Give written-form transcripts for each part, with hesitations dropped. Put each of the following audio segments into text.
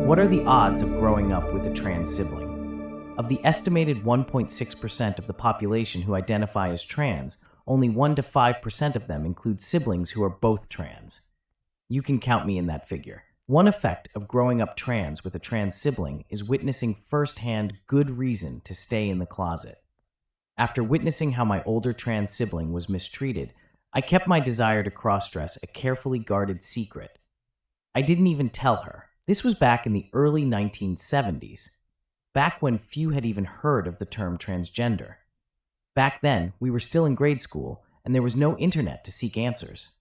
What are the odds of growing up with a trans sibling? Of the estimated 1.6% of the population who identify as trans, only 1 to 5% of them include siblings who are both trans. You can count me in that figure. One effect of growing up trans with a trans sibling is witnessing firsthand good reason to stay in the closet. After witnessing how my older trans sibling was mistreated, I kept my desire to cross-dress a carefully guarded secret. I didn't even tell her. This was back in the early 1970s, back when few had even heard of the term transgender. Back then, we were still in grade school, and there was no internet to seek answers.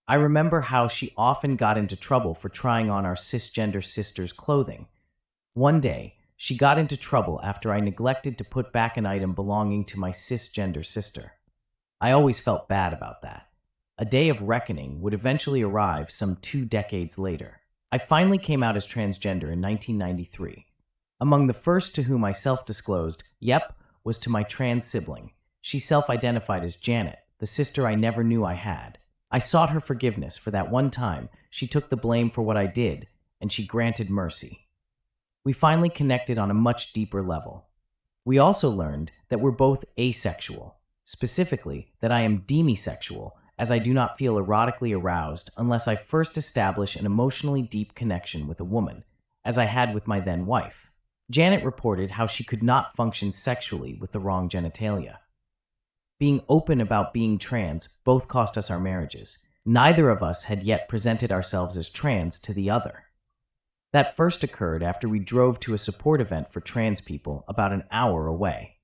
I remember how she often got into trouble for trying on our cisgender sister's clothing. One day, she got into trouble after I neglected to put back an item belonging to my cisgender sister. I always felt bad about that. A day of reckoning would eventually arrive some 2 decades later. I finally came out as transgender in 1993. Among the first to whom I self-disclosed, was to my trans sibling. She self-identified as Janet, the sister I never knew I had. I sought her forgiveness for that one time. She took the blame for what I did, and she granted mercy. We finally connected on a much deeper level. We also learned that we're both asexual, specifically that I am demisexual, as I do not feel erotically aroused unless I first establish an emotionally deep connection with a woman, as I had with my then wife. Janet reported how she could not function sexually with the wrong genitalia. Being open about being trans both cost us our marriages. Neither of us had yet presented ourselves as trans to the other. That first occurred after we drove to a support event for trans people about an hour away.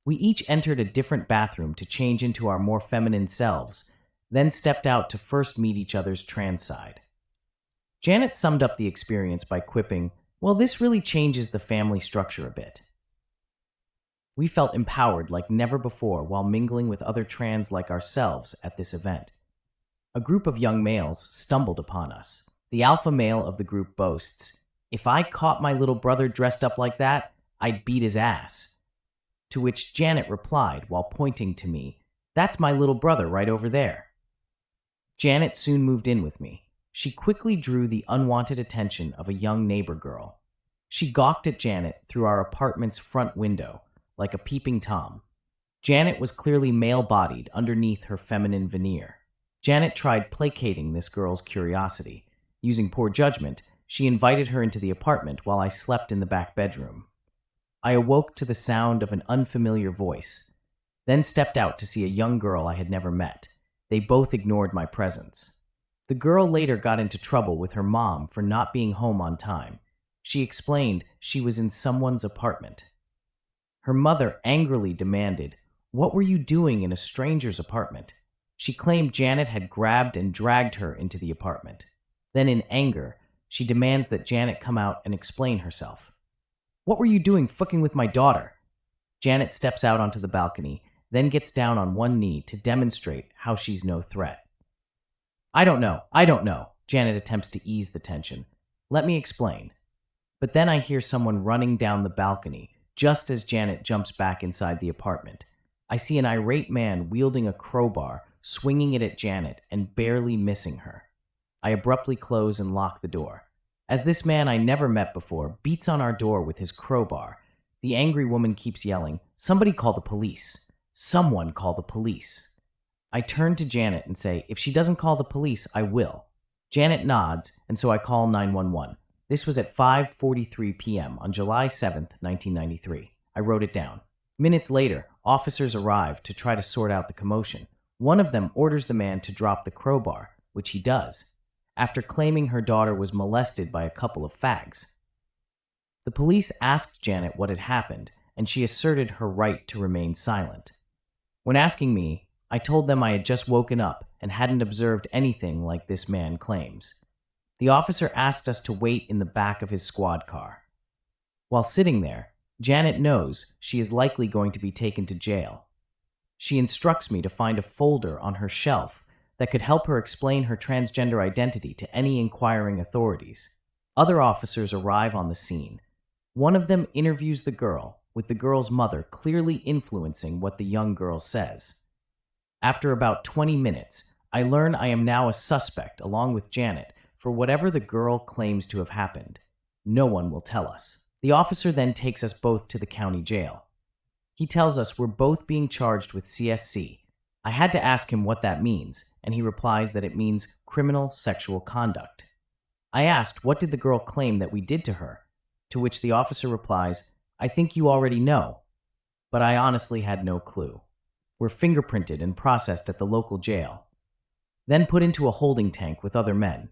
We each entered a different bathroom to change into our more feminine selves, then stepped out to first meet each other's trans side. Janet summed up the experience by quipping, "Well, this really changes the family structure a bit." We felt empowered like never before while mingling with other trans like ourselves at this event. A group of young males stumbled upon us. The alpha male of the group boasts, "If I caught my little brother dressed up like that, I'd beat his ass." To which Janet replied while pointing to me, "That's my little brother right over there." Janet soon moved in with me. She quickly drew the unwanted attention of a young neighbor girl. She gawked at Janet through our apartment's front window, like a peeping Tom. Janet was clearly male-bodied underneath her feminine veneer. Janet tried placating this girl's curiosity. Using poor judgment, she invited her into the apartment while I slept in the back bedroom. I awoke to the sound of an unfamiliar voice, then stepped out to see a young girl I had never met. They both ignored my presence. The girl later got into trouble with her mom for not being home on time. She explained she was in someone's apartment. Her mother angrily demanded, "What were you doing in a stranger's apartment?" She claimed Janet had grabbed and dragged her into the apartment. Then in anger, she demands that Janet come out and explain herself. "What were you doing fucking with my daughter?" Janet steps out onto the balcony, then gets down on one knee to demonstrate how she's no threat. I don't know, Janet attempts to ease the tension. "Let me explain." But then I hear someone running down the balcony, just as Janet jumps back inside the apartment. I see an irate man wielding a crowbar, swinging it at Janet and barely missing her. I abruptly close and lock the door. As this man I never met before beats on our door with his crowbar, the angry woman keeps yelling, "Somebody call the police. Someone call the police." I turn to Janet and say, "If she doesn't call the police, I will." Janet nods, and so I call 911. This was at 5:43 p.m. on July 7th, 1993. I wrote it down. Minutes later, officers arrived to try to sort out the commotion. One of them orders the man to drop the crowbar, which he does, after claiming her daughter was molested by a couple of fags. The police asked Janet what had happened, and she asserted her right to remain silent. When asking me, I told them I had just woken up and hadn't observed anything like this man claims. The officer asked us to wait in the back of his squad car. While sitting there, Janet knows she is likely going to be taken to jail. She instructs me to find a folder on her shelf that could help her explain her transgender identity to any inquiring authorities. Other officers arrive on the scene. One of them interviews the girl, with the girl's mother clearly influencing what the young girl says. After about 20 minutes, I learn I am now a suspect along with Janet for whatever the girl claims to have happened. No one will tell us. The officer then takes us both to the county jail. He tells us we're both being charged with CSC. I had to ask him what that means, and he replies that it means criminal sexual conduct. I asked, what did the girl claim that we did to her? To which the officer replies, I think you already know. But I honestly had no clue. We're fingerprinted and processed at the local jail, then put into a holding tank with other men.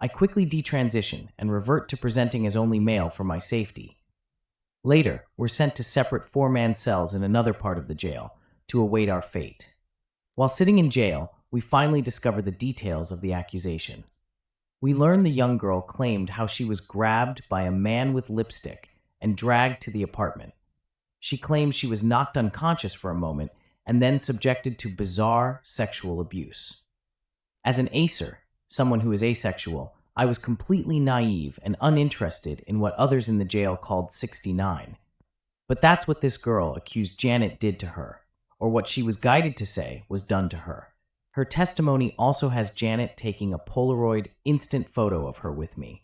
I quickly detransition and revert to presenting as only male for my safety. Later, we're sent to separate four-man cells in another part of the jail to await our fate. While sitting in jail, we finally discover the details of the accusation. We learn the young girl claimed how she was grabbed by a man with lipstick and dragged to the apartment. She claims she was knocked unconscious for a moment and then subjected to bizarre sexual abuse. As an acer, someone who is asexual, I was completely naive and uninterested in what others in the jail called 69. But that's what this girl accused Janet did to her, or what she was guided to say was done to her. Her testimony also has Janet taking a Polaroid instant photo of her with me.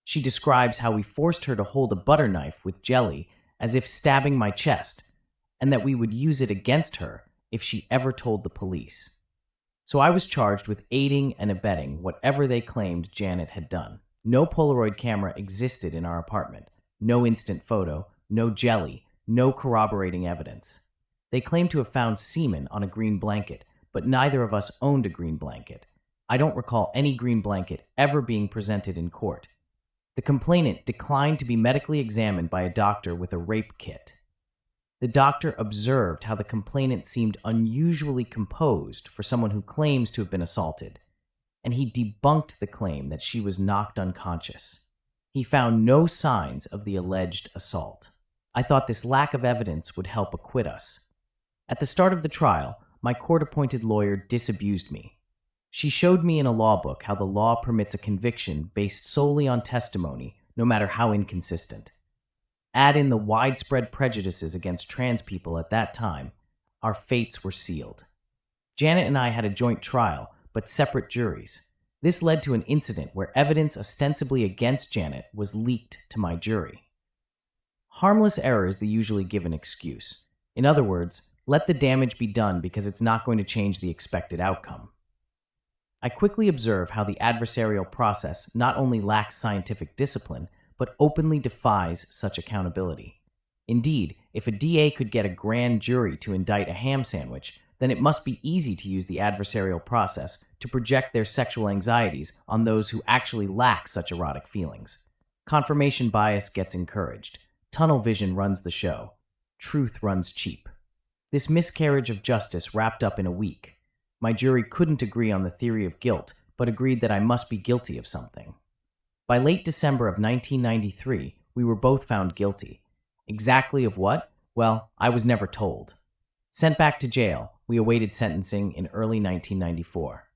She describes how we forced her to hold a butter knife with jelly as if stabbing my chest, and that we would use it against her if she ever told the police. So I was charged with aiding and abetting whatever they claimed Janet had done. No Polaroid camera existed in our apartment, no instant photo, no jelly, no corroborating evidence. They claimed to have found semen on a green blanket, but neither of us owned a green blanket. I don't recall any green blanket ever being presented in court. The complainant declined to be medically examined by a doctor with a rape kit. The doctor observed how the complainant seemed unusually composed for someone who claims to have been assaulted, and he debunked the claim that she was knocked unconscious. He found no signs of the alleged assault. I thought this lack of evidence would help acquit us. At the start of the trial, my court-appointed lawyer disabused me. She showed me in a law book how the law permits a conviction based solely on testimony, no matter how inconsistent. Add in the widespread prejudices against trans people at that time, our fates were sealed. Janet and I had a joint trial, but separate juries. This led to an incident where evidence ostensibly against Janet was leaked to my jury. Harmless error is the usually given excuse. In other words, let the damage be done because it's not going to change the expected outcome. I quickly observe how the adversarial process not only lacks scientific discipline, but openly defies such accountability. Indeed, if a DA could get a grand jury to indict a ham sandwich, then it must be easy to use the adversarial process to project their sexual anxieties on those who actually lack such erotic feelings. Confirmation bias gets encouraged. Tunnel vision runs the show. Truth runs cheap. This miscarriage of justice wrapped up in a week. My jury couldn't agree on the theory of guilt, but agreed that I must be guilty of something. By late December of 1993, we were both found guilty. Exactly of what? Well, I was never told. Sent back to jail, we awaited sentencing in early 1994.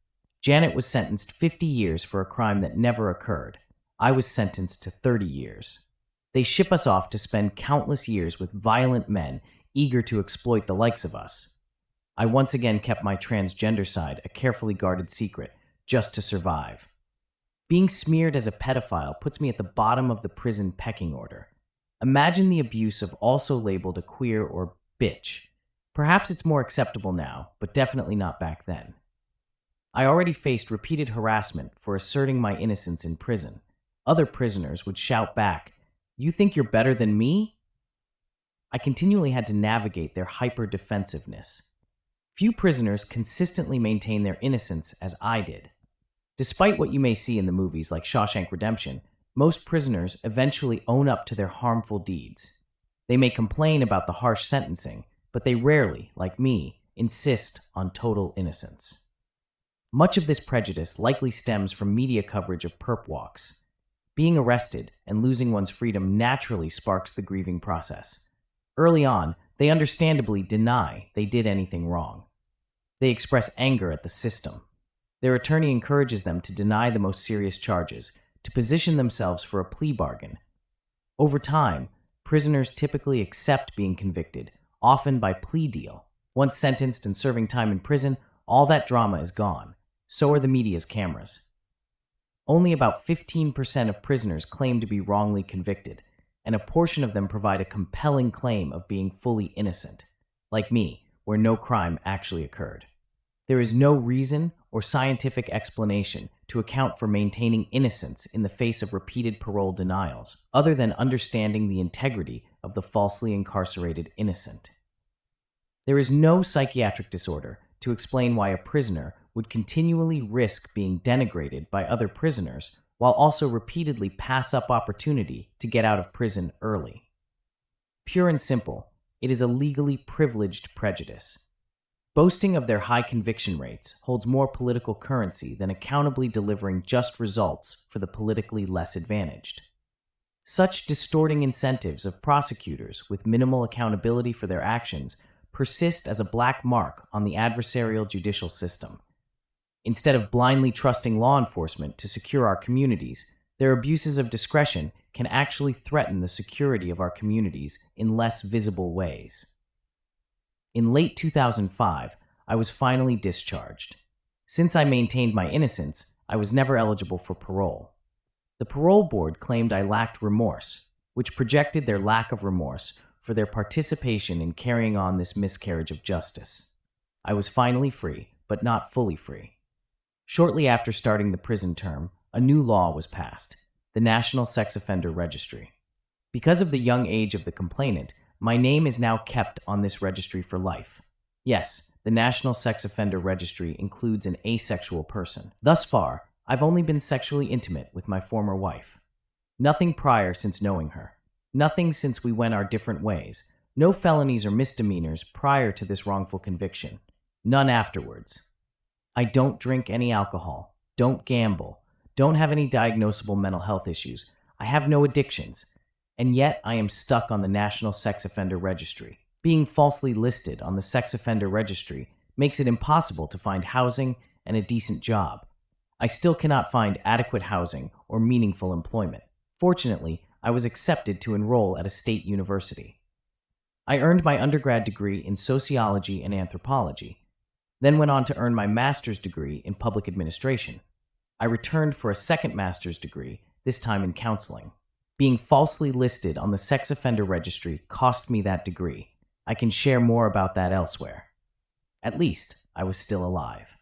Janet was sentenced 50 years for a crime that never occurred. I was sentenced to 30 years. They ship us off to spend countless years with violent men eager to exploit the likes of us. I once again kept my transgender side a carefully guarded secret, just to survive. Being smeared as a pedophile puts me at the bottom of the prison pecking order. Imagine the abuse of also labeled a queer or bitch. Perhaps it's more acceptable now, but definitely not back then. I already faced repeated harassment for asserting my innocence in prison. Other prisoners would shout back, "You think you're better than me?" I continually had to navigate their hyper-defensiveness. Few prisoners consistently maintain their innocence as I did. Despite what you may see in the movies like Shawshank Redemption, most prisoners eventually own up to their harmful deeds. They may complain about the harsh sentencing, but they rarely, like me, insist on total innocence. Much of this prejudice likely stems from media coverage of perp walks. Being arrested and losing one's freedom naturally sparks the grieving process. Early on, they understandably deny they did anything wrong. They express anger at the system. Their attorney encourages them to deny the most serious charges, to position themselves for a plea bargain. Over time, prisoners typically accept being convicted, often by plea deal. Once sentenced and serving time in prison, all that drama is gone. So are the media's cameras. Only about 15% of prisoners claim to be wrongly convicted, and a portion of them provide a compelling claim of being fully innocent, like me, where no crime actually occurred. There is no reason or scientific explanation to account for maintaining innocence in the face of repeated parole denials, other than understanding the integrity of the falsely incarcerated innocent. There is no psychiatric disorder to explain why a prisoner would continually risk being denigrated by other prisoners while also repeatedly pass up opportunity to get out of prison early. Pure and simple, it is a legally privileged prejudice. Boasting of their high conviction rates holds more political currency than accountably delivering just results for the politically less advantaged. Such distorting incentives of prosecutors with minimal accountability for their actions persist as a black mark on the adversarial judicial system. Instead of blindly trusting law enforcement to secure our communities, their abuses of discretion can actually threaten the security of our communities in less visible ways. In late 2005, I was finally discharged. Since I maintained my innocence, I was never eligible for parole. The parole board claimed I lacked remorse, which projected their lack of remorse for their participation in carrying on this miscarriage of justice. I was finally free, but not fully free. Shortly after starting the prison term, a new law was passed, the National Sex Offender Registry. Because of the young age of the complainant, my name is now kept on this registry for life. Yes, the National Sex Offender Registry includes an asexual person. Thus far, I've only been sexually intimate with my former wife. Nothing prior since knowing her. Nothing since we went our different ways. No felonies or misdemeanors prior to this wrongful conviction. None afterwards. I don't drink any alcohol, don't gamble, don't have any diagnosable mental health issues. I have no addictions. And yet I am stuck on the National Sex Offender Registry. Being falsely listed on the Sex Offender Registry makes it impossible to find housing and a decent job. I still cannot find adequate housing or meaningful employment. Fortunately, I was accepted to enroll at a state university. I earned my undergrad degree in sociology and anthropology, then went on to earn my master's degree in public administration. I returned for a second master's degree, this time in counseling. Being falsely listed on the Sex Offender Registry cost me that degree. I can share more about that elsewhere. At least, I was still alive.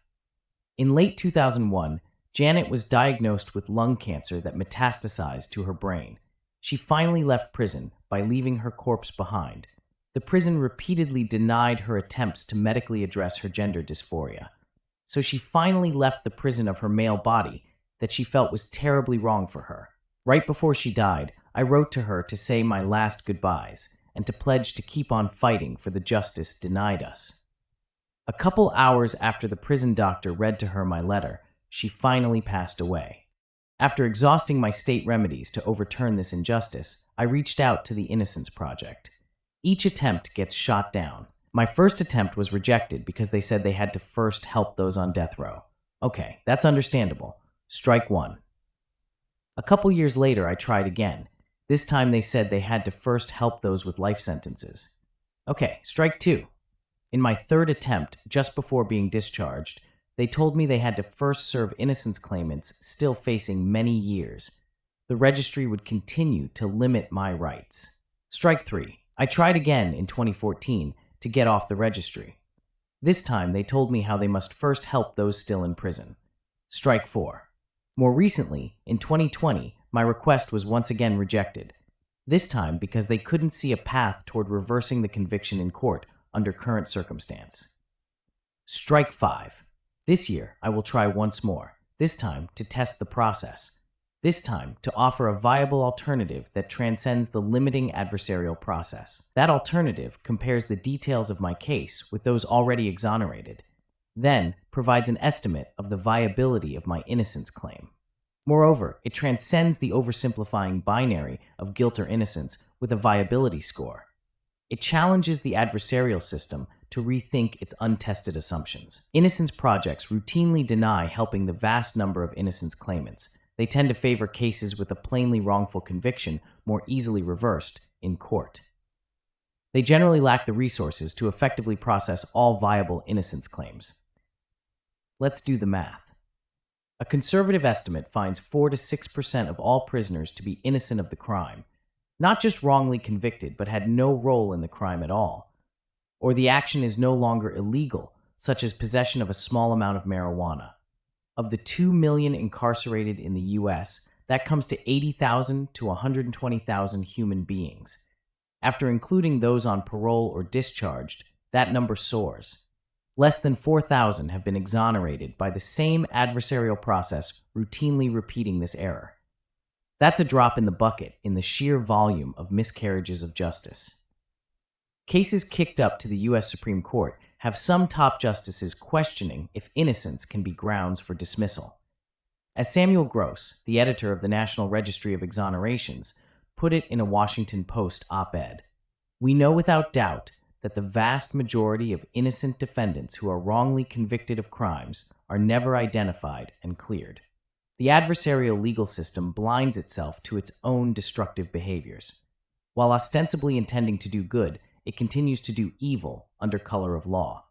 In late 2001, Janet was diagnosed with lung cancer that metastasized to her brain. She finally left prison by leaving her corpse behind. The prison repeatedly denied her attempts to medically address her gender dysphoria. So she finally left the prison of her male body that she felt was terribly wrong for her. Right before she died, I wrote to her to say my last goodbyes and to pledge to keep on fighting for the justice denied us. A couple hours after the prison doctor read to her my letter, she finally passed away. After exhausting my state remedies to overturn this injustice, I reached out to the Innocence Project. Each attempt gets shot down. My first attempt was rejected because they said they had to first help those on death row. Okay, that's understandable. Strike one. A couple years later, I tried again. This time they said they had to first help those with life sentences. Okay, strike two. In my third attempt, just before being discharged, they told me they had to first serve innocence claimants still facing many years. The registry would continue to limit my rights. Strike three. I tried again in 2014 to get off the registry. This time they told me how they must first help those still in prison. Strike four. More recently, in 2020, my request was once again rejected. This time because they couldn't see a path toward reversing the conviction in court under current circumstance. Strike five. This year, I will try once more, this time to test the process. This time to offer a viable alternative that transcends the limiting adversarial process. That alternative compares the details of my case with those already exonerated, then provides an estimate of the viability of my innocence claim. Moreover, it transcends the oversimplifying binary of guilt or innocence with a viability score. It challenges the adversarial system to rethink its untested assumptions. Innocence projects routinely deny helping the vast number of innocence claimants. They tend to favor cases with a plainly wrongful conviction more easily reversed in court. They generally lack the resources to effectively process all viable innocence claims. Let's do the math. A conservative estimate finds 4 to 6% of all prisoners to be innocent of the crime, not just wrongly convicted, but had no role in the crime at all. Or the action is no longer illegal, such as possession of a small amount of marijuana. Of the 2 million incarcerated in the US, that comes to 80,000 to 120,000 human beings. After including those on parole or discharged, that number soars. Less than 4,000 have been exonerated by the same adversarial process routinely repeating this error. That's a drop in the bucket in the sheer volume of miscarriages of justice. Cases kicked up to the U.S. Supreme Court have some top justices questioning if innocence can be grounds for dismissal. As Samuel Gross, the editor of the National Registry of Exonerations, put it in a Washington Post op-ed, "We know without doubt that the vast majority of innocent defendants who are wrongly convicted of crimes are never identified and cleared. The adversarial legal system blinds itself to its own destructive behaviors. While ostensibly intending to do good, it continues to do evil under color of law."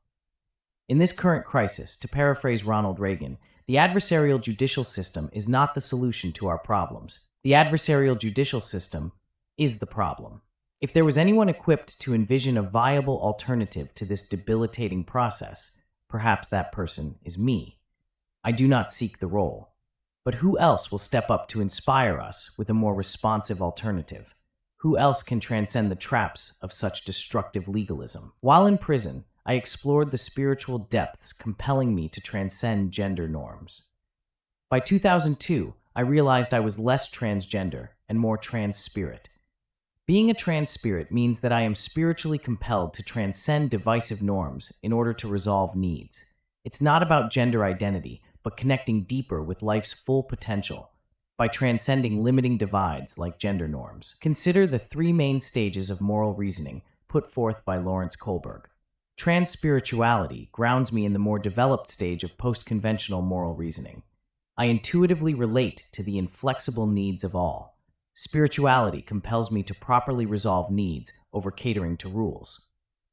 In this current crisis, to paraphrase Ronald Reagan, the adversarial judicial system is not the solution to our problems. The adversarial judicial system is the problem. If there was anyone equipped to envision a viable alternative to this debilitating process, perhaps that person is me. I do not seek the role. But who else will step up to inspire us with a more responsive alternative? Who else can transcend the traps of such destructive legalism? While in prison, I explored the spiritual depths compelling me to transcend gender norms. By 2002, I realized I was less transgender and more trans-spirit. Being a trans-spirit means that I am spiritually compelled to transcend divisive norms in order to resolve needs. It's not about gender identity, but connecting deeper with life's full potential by transcending limiting divides like gender norms. Consider the 3 main stages of moral reasoning put forth by Lawrence Kohlberg. Trans-spirituality grounds me in the more developed stage of post-conventional moral reasoning. I intuitively relate to the inflexible needs of all. Spirituality compels me to properly resolve needs over catering to rules.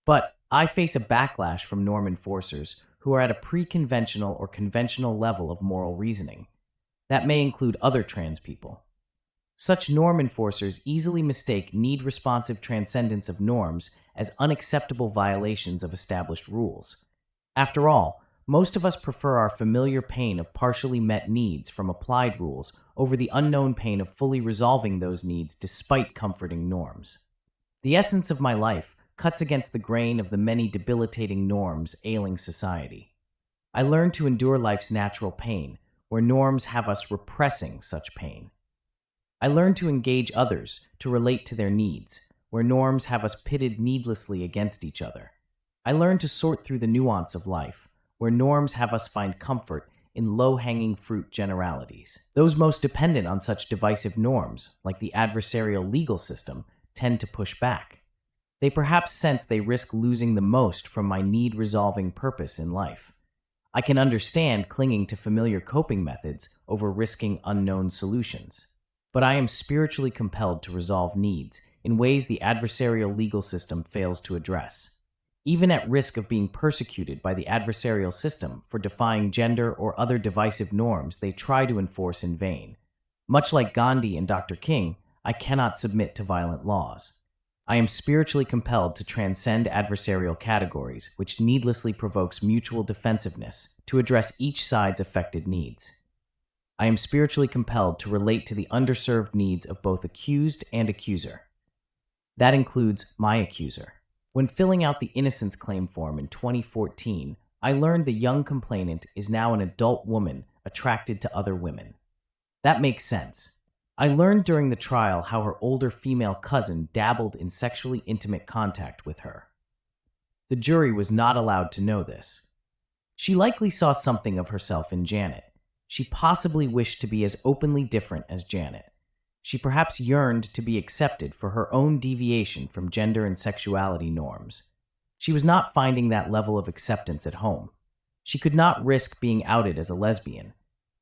But I face a backlash from norm enforcers who are at a pre-conventional or conventional level of moral reasoning. That may include other trans people. Such norm enforcers easily mistake need-responsive transcendence of norms as unacceptable violations of established rules. After all, most of us prefer our familiar pain of partially met needs from applied rules over the unknown pain of fully resolving those needs despite comforting norms. The essence of my life cuts against the grain of the many debilitating norms ailing society. I learned to endure life's natural pain, where norms have us repressing such pain. I learned to engage others, to relate to their needs, where norms have us pitted needlessly against each other. I learned to sort through the nuance of life, where norms have us find comfort in low-hanging fruit generalities. Those most dependent on such divisive norms, like the adversarial legal system, tend to push back. They perhaps sense they risk losing the most from my need-resolving purpose in life. I can understand clinging to familiar coping methods over risking unknown solutions. But I am spiritually compelled to resolve needs in ways the adversarial legal system fails to address. Even at risk of being persecuted by the adversarial system for defying gender or other divisive norms they try to enforce in vain. Much like Gandhi and Dr. King, I cannot submit to violent laws. I am spiritually compelled to transcend adversarial categories, which needlessly provokes mutual defensiveness to address each side's affected needs. I am spiritually compelled to relate to the underserved needs of both accused and accuser. That includes my accuser. When filling out the innocence claim form in 2014, I learned the young complainant is now an adult woman attracted to other women. That makes sense. I learned during the trial how her older female cousin dabbled in sexually intimate contact with her. The jury was not allowed to know this. She likely saw something of herself in Janet. She possibly wished to be as openly different as Janet. She perhaps yearned to be accepted for her own deviation from gender and sexuality norms. She was not finding that level of acceptance at home. She could not risk being outed as a lesbian,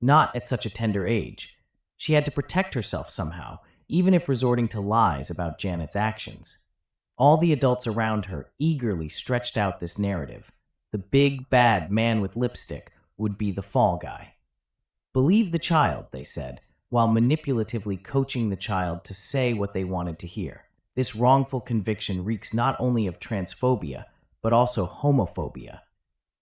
not at such a tender age. She had to protect herself somehow, even if resorting to lies about Janet's actions. All the adults around her eagerly stretched out this narrative. The big, bad man with lipstick would be the fall guy. Believe the child, they said, while manipulatively coaching the child to say what they wanted to hear. This wrongful conviction reeks not only of transphobia, but also homophobia.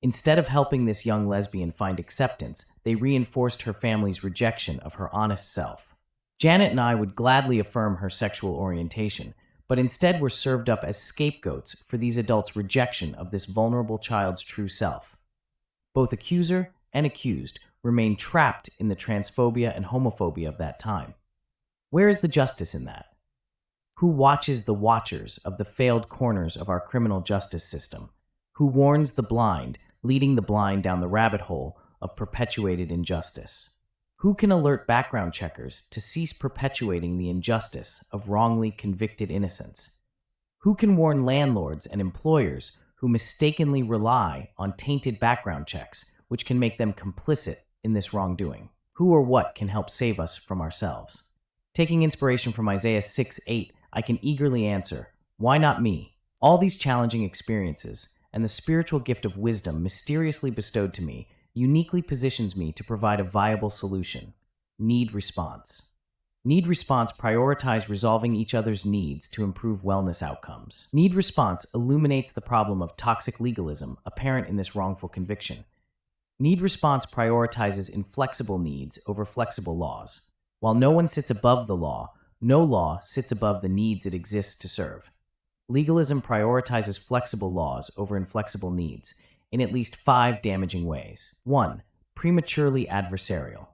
Instead of helping this young lesbian find acceptance, they reinforced her family's rejection of her honest self. Janet and I would gladly affirm her sexual orientation, but instead were served up as scapegoats for these adults' rejection of this vulnerable child's true self. Both accuser and accused remain trapped in the transphobia and homophobia of that time. Where is the justice in that? Who watches the watchers of the failed corners of our criminal justice system? Who warns the blind, leading the blind down the rabbit hole of perpetuated injustice? Who can alert background checkers to cease perpetuating the injustice of wrongly convicted innocents? Who can warn landlords and employers who mistakenly rely on tainted background checks, which can make them complicit in this wrongdoing? Who or what can help save us from ourselves? Taking inspiration from Isaiah 6:8, I can eagerly answer, why not me? All these challenging experiences and the spiritual gift of wisdom mysteriously bestowed to me uniquely positions me to provide a viable solution. Need response. Need response prioritize resolving each other's needs to improve wellness outcomes. Need response illuminates the problem of toxic legalism apparent in this wrongful conviction. Need response prioritizes inflexible needs over flexible laws. While no one sits above the law, no law sits above the needs it exists to serve. Legalism prioritizes flexible laws over inflexible needs in at least 5 damaging ways. 1. Prematurely adversarial.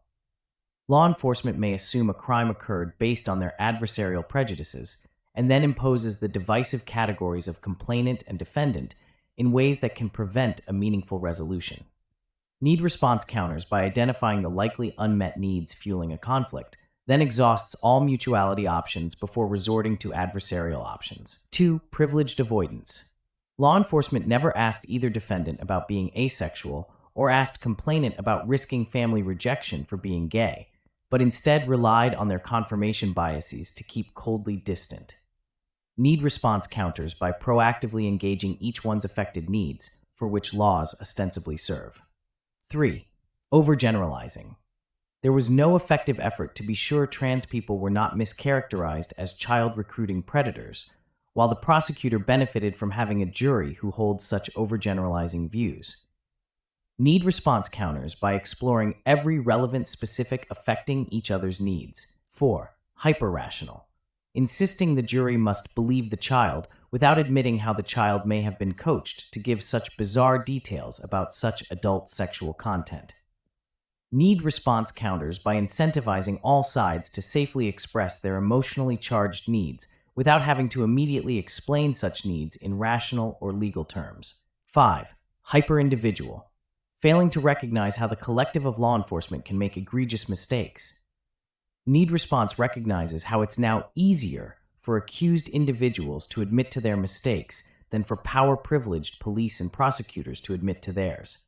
Law enforcement may assume a crime occurred based on their adversarial prejudices and then imposes the divisive categories of complainant and defendant in ways that can prevent a meaningful resolution. Need response counters by identifying the likely unmet needs fueling a conflict, then exhausts all mutuality options before resorting to adversarial options. 2. Privileged avoidance. Law enforcement never asked either defendant about being asexual or asked complainant about risking family rejection for being gay, but instead relied on their confirmation biases to keep coldly distant. Need response counters by proactively engaging each one's affected needs, for which laws ostensibly serve. 3. Overgeneralizing. There was no effective effort to be sure trans people were not mischaracterized as child recruiting predators, while the prosecutor benefited from having a jury who holds such overgeneralizing views. Need response counters by exploring every relevant specific affecting each other's needs. 4. Hyper-rational. Insisting the jury must believe the child without admitting how the child may have been coached to give such bizarre details about such adult sexual content. Need response counters by incentivizing all sides to safely express their emotionally charged needs without having to immediately explain such needs in rational or legal terms. 5. Hyper-individual. Failing to recognize how the collective of law enforcement can make egregious mistakes. Need response recognizes how it's now easier for accused individuals to admit to their mistakes than for power-privileged police and prosecutors to admit to theirs.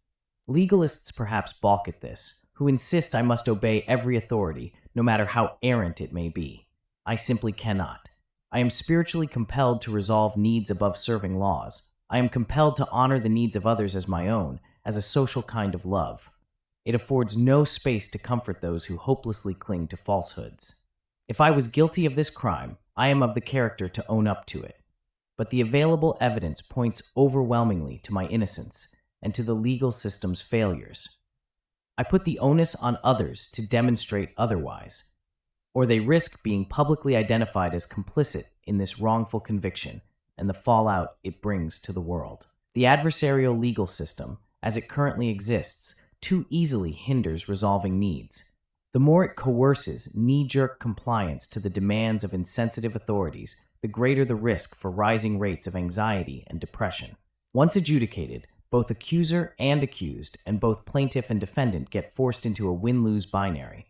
Legalists perhaps balk at this, who insist I must obey every authority, no matter how errant it may be. I simply cannot. I am spiritually compelled to resolve needs above serving laws. I am compelled to honor the needs of others as my own, as a social kind of love. It affords no space to comfort those who hopelessly cling to falsehoods. If I was guilty of this crime, I am of the character to own up to it. But the available evidence points overwhelmingly to my innocence and to the legal system's failures. I put the onus on others to demonstrate otherwise, or they risk being publicly identified as complicit in this wrongful conviction and the fallout it brings to the world. The adversarial legal system, as it currently exists, too easily hinders resolving needs. The more it coerces knee-jerk compliance to the demands of insensitive authorities, the greater the risk for rising rates of anxiety and depression. Once adjudicated, both accuser and accused, and both plaintiff and defendant get forced into a win-lose binary.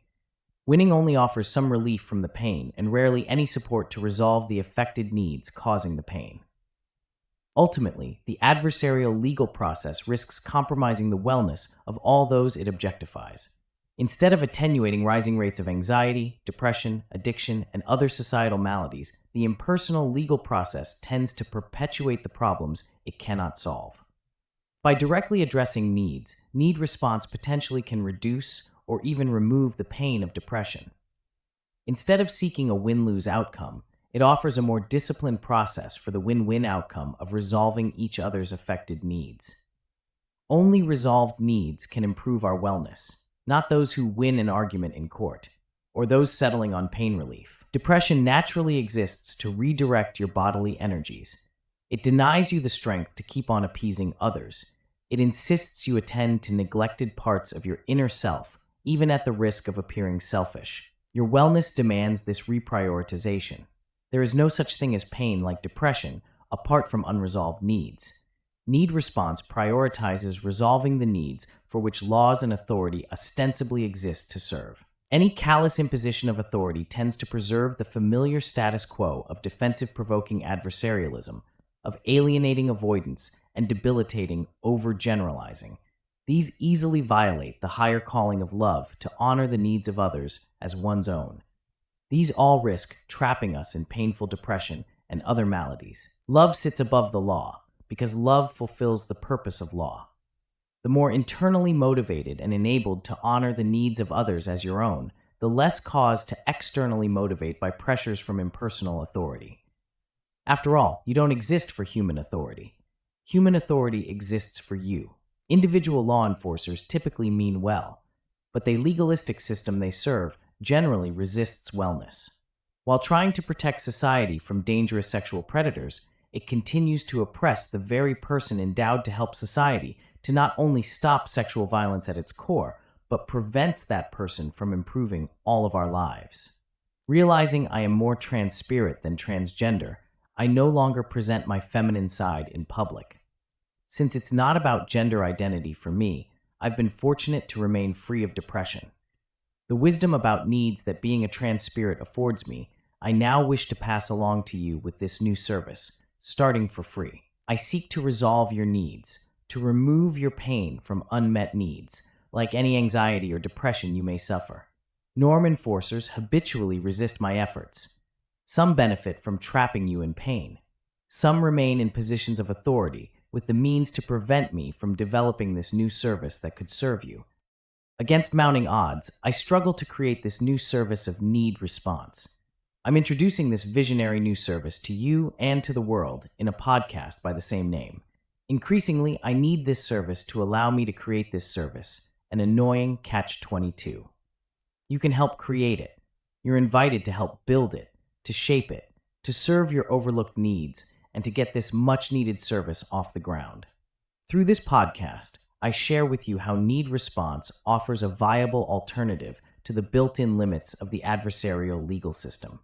Winning only offers some relief from the pain and rarely any support to resolve the affected needs causing the pain. Ultimately, the adversarial legal process risks compromising the wellness of all those it objectifies. Instead of attenuating rising rates of anxiety, depression, addiction, and other societal maladies, the impersonal legal process tends to perpetuate the problems it cannot solve. By directly addressing needs, need response potentially can reduce or even remove the pain of depression. Instead of seeking a win-lose outcome, it offers a more disciplined process for the win-win outcome of resolving each other's affected needs. Only resolved needs can improve our wellness, not those who win an argument in court, or those settling on pain relief. Depression naturally exists to redirect your bodily energies. It denies you the strength to keep on appeasing others. It insists you attend to neglected parts of your inner self, even at the risk of appearing selfish. Your wellness demands this reprioritization. There is no such thing as pain like depression apart from unresolved needs. Need response prioritizes resolving the needs for which laws and authority ostensibly exist to serve. Any callous imposition of authority tends to preserve the familiar status quo of defensive-provoking adversarialism, of alienating avoidance, and debilitating overgeneralizing. These easily violate the higher calling of love to honor the needs of others as one's own. These all risk trapping us in painful depression and other maladies. Love sits above the law, because love fulfills the purpose of law. The more internally motivated and enabled to honor the needs of others as your own, the less cause to externally motivate by pressures from impersonal authority. After all, you don't exist for human authority. Human authority exists for you. Individual law enforcers typically mean well, but the legalistic system they serve generally resists wellness. While trying to protect society from dangerous sexual predators, it continues to oppress the very person endowed to help society to not only stop sexual violence at its core, but prevents that person from improving all of our lives. Realizing I am more trans-spirit than transgender, I no longer present my feminine side in public. Since it's not about gender identity for me, I've been fortunate to remain free of depression. The wisdom about needs that being a trans spirit affords me, I now wish to pass along to you with this new service, starting for free. I seek to resolve your needs, to remove your pain from unmet needs, like any anxiety or depression you may suffer. Norm enforcers habitually resist my efforts. Some benefit from trapping you in pain. Some remain in positions of authority with the means to prevent me from developing this new service that could serve you. Against mounting odds, I struggle to create this new service of need response. I'm introducing this visionary new service to you and to the world in a podcast by the same name. Increasingly, I need this service to allow me to create this service, an annoying catch-22. You can help create it. You're invited to help build it, to shape it, to serve your overlooked needs, and to get this much-needed service off the ground. Through this podcast, I share with you how need response offers a viable alternative to the built-in limits of the adversarial legal system.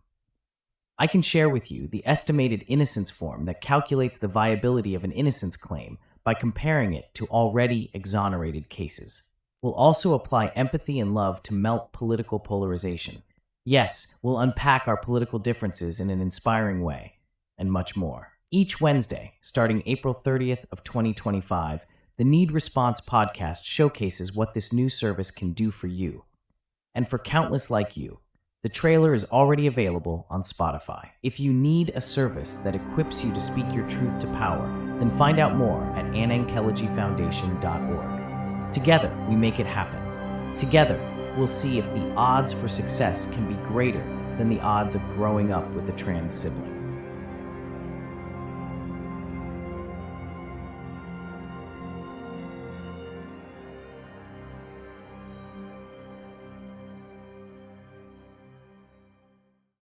I can share with you the estimated innocence form that calculates the viability of an innocence claim by comparing it to already exonerated cases. We'll also apply empathy and love to melt political polarization. Yes, we'll unpack our political differences in an inspiring way, and much more. Each Wednesday, starting April 30th of 2025, the Need Response podcast showcases what this new service can do for you. And for countless like you, the trailer is already available on Spotify. If you need a service that equips you to speak your truth to power, then find out more at annenkelejifoundation.org. Together, we make it happen. Together, we'll see if the odds for success can be greater than the odds of growing up with a trans sibling.